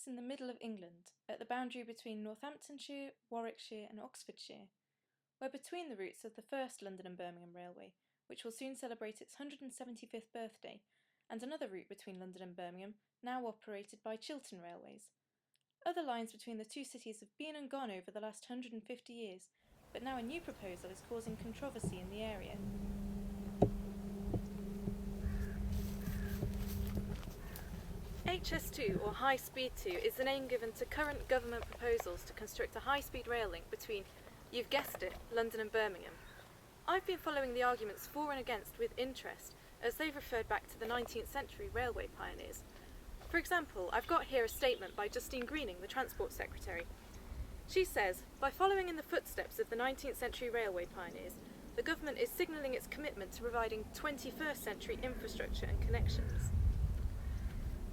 sits in the middle of England, at the boundary between Northamptonshire, Warwickshire and Oxfordshire. We're between the routes of the first London and Birmingham Railway, which will soon celebrate its 175th birthday, and another route between London and Birmingham, now operated by Chiltern Railways. Other lines between the two cities have been and gone over the last 150 years, but now a new proposal is causing controversy in the area. HS2, or High Speed 2, is the name given to current government proposals to construct a high-speed rail link between, you've guessed it, London and Birmingham. I've been following the arguments for and against with interest, as they've referred back to the 19th century railway pioneers. For example, I've got here a statement by Justine Greening, the Transport Secretary. She says, by following in the footsteps of the 19th century railway pioneers, the government is signalling its commitment to providing 21st century infrastructure and connections.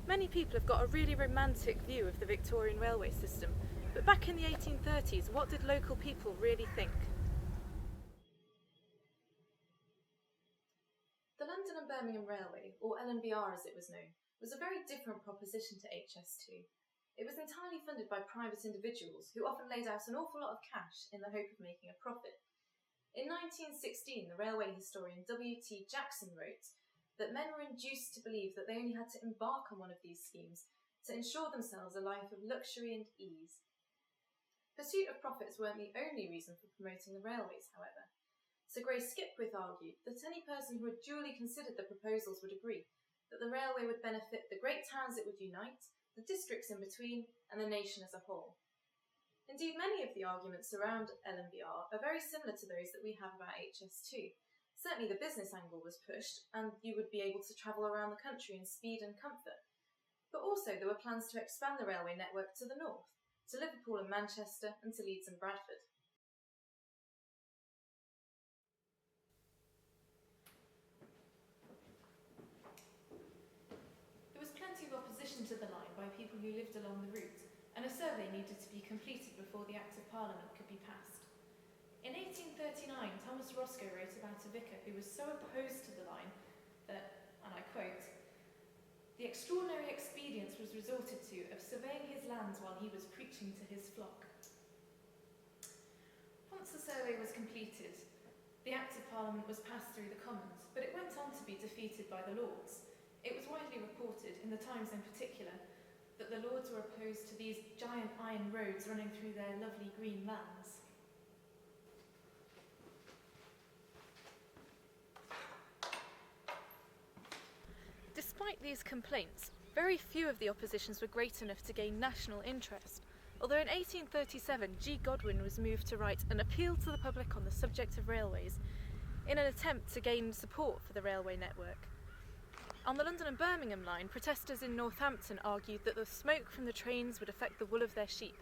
Many people have got a really romantic view of the Victorian railway system, but back in the 1830s, what did local people really think? The London and Birmingham Railway, or LNBR as it was known, was a very different proposition to HS2. It was entirely funded by private individuals who often laid out an awful lot of cash in the hope of making a profit. In 1916, the railway historian W.T. Jackson wrote that men were induced to believe that they only had to embark on one of these schemes to ensure themselves a life of luxury and ease. Pursuit of profits weren't the only reason for promoting the railways, however. Sir Grace Skipwith argued that any person who had duly considered the proposals would agree that the railway would benefit the great towns it would unite, the districts in between, and the nation as a whole. Indeed, many of the arguments around LNBR are very similar to those that we have about HS2. Certainly the business angle was pushed, and you would be able to travel around the country in speed and comfort. But also there were plans to expand the railway network to the north, to Liverpool and Manchester, and to Leeds and Bradford. There was plenty of opposition to the line by people who lived along the route, and a survey needed to be completed before the Act of Parliament could be passed. In 1839, Thomas Roscoe wrote about a vicar who was so opposed to the line that, and I quote, "the extraordinary expedience was resorted to of surveying his lands while he was preaching to his flock." Once the survey was completed, the Act of Parliament was passed through the Commons, but it went on to be defeated by the Lords. It was widely reported, in the Times in particular, that the Lords were opposed to these giant iron roads running through their lovely green lands. Despite these complaints, very few of the oppositions were great enough to gain national interest, although in 1837 G. Godwin was moved to write an appeal to the public on the subject of railways in an attempt to gain support for the railway network. On the London and Birmingham line, protesters in Northampton argued that the smoke from the trains would affect the wool of their sheep,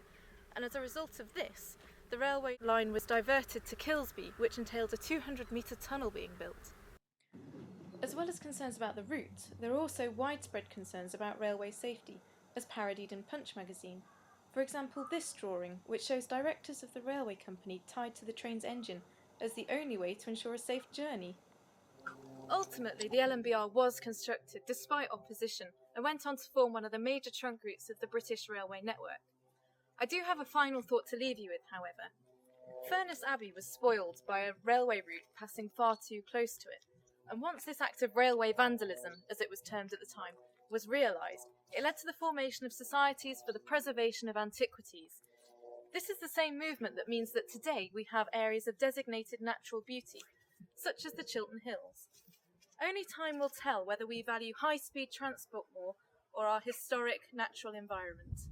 and as a result of this, the railway line was diverted to Kilsby, which entailed a 200-metre tunnel being built. As well as concerns about the route, there are also widespread concerns about railway safety, as parodied in Punch magazine. For example, this drawing, which shows directors of the railway company tied to the train's engine as the only way to ensure a safe journey. Ultimately, the LNBR was constructed despite opposition and went on to form one of the major trunk routes of the British railway network. I do have a final thought to leave you with, however. Furness Abbey was spoiled by a railway route passing far too close to it, and once this act of railway vandalism, as it was termed at the time, was realised, it led to the formation of societies for the preservation of antiquities. This is the same movement that means that today we have areas of designated natural beauty, such as the Chiltern Hills. Only time will tell whether we value high-speed transport more or our historic natural environment.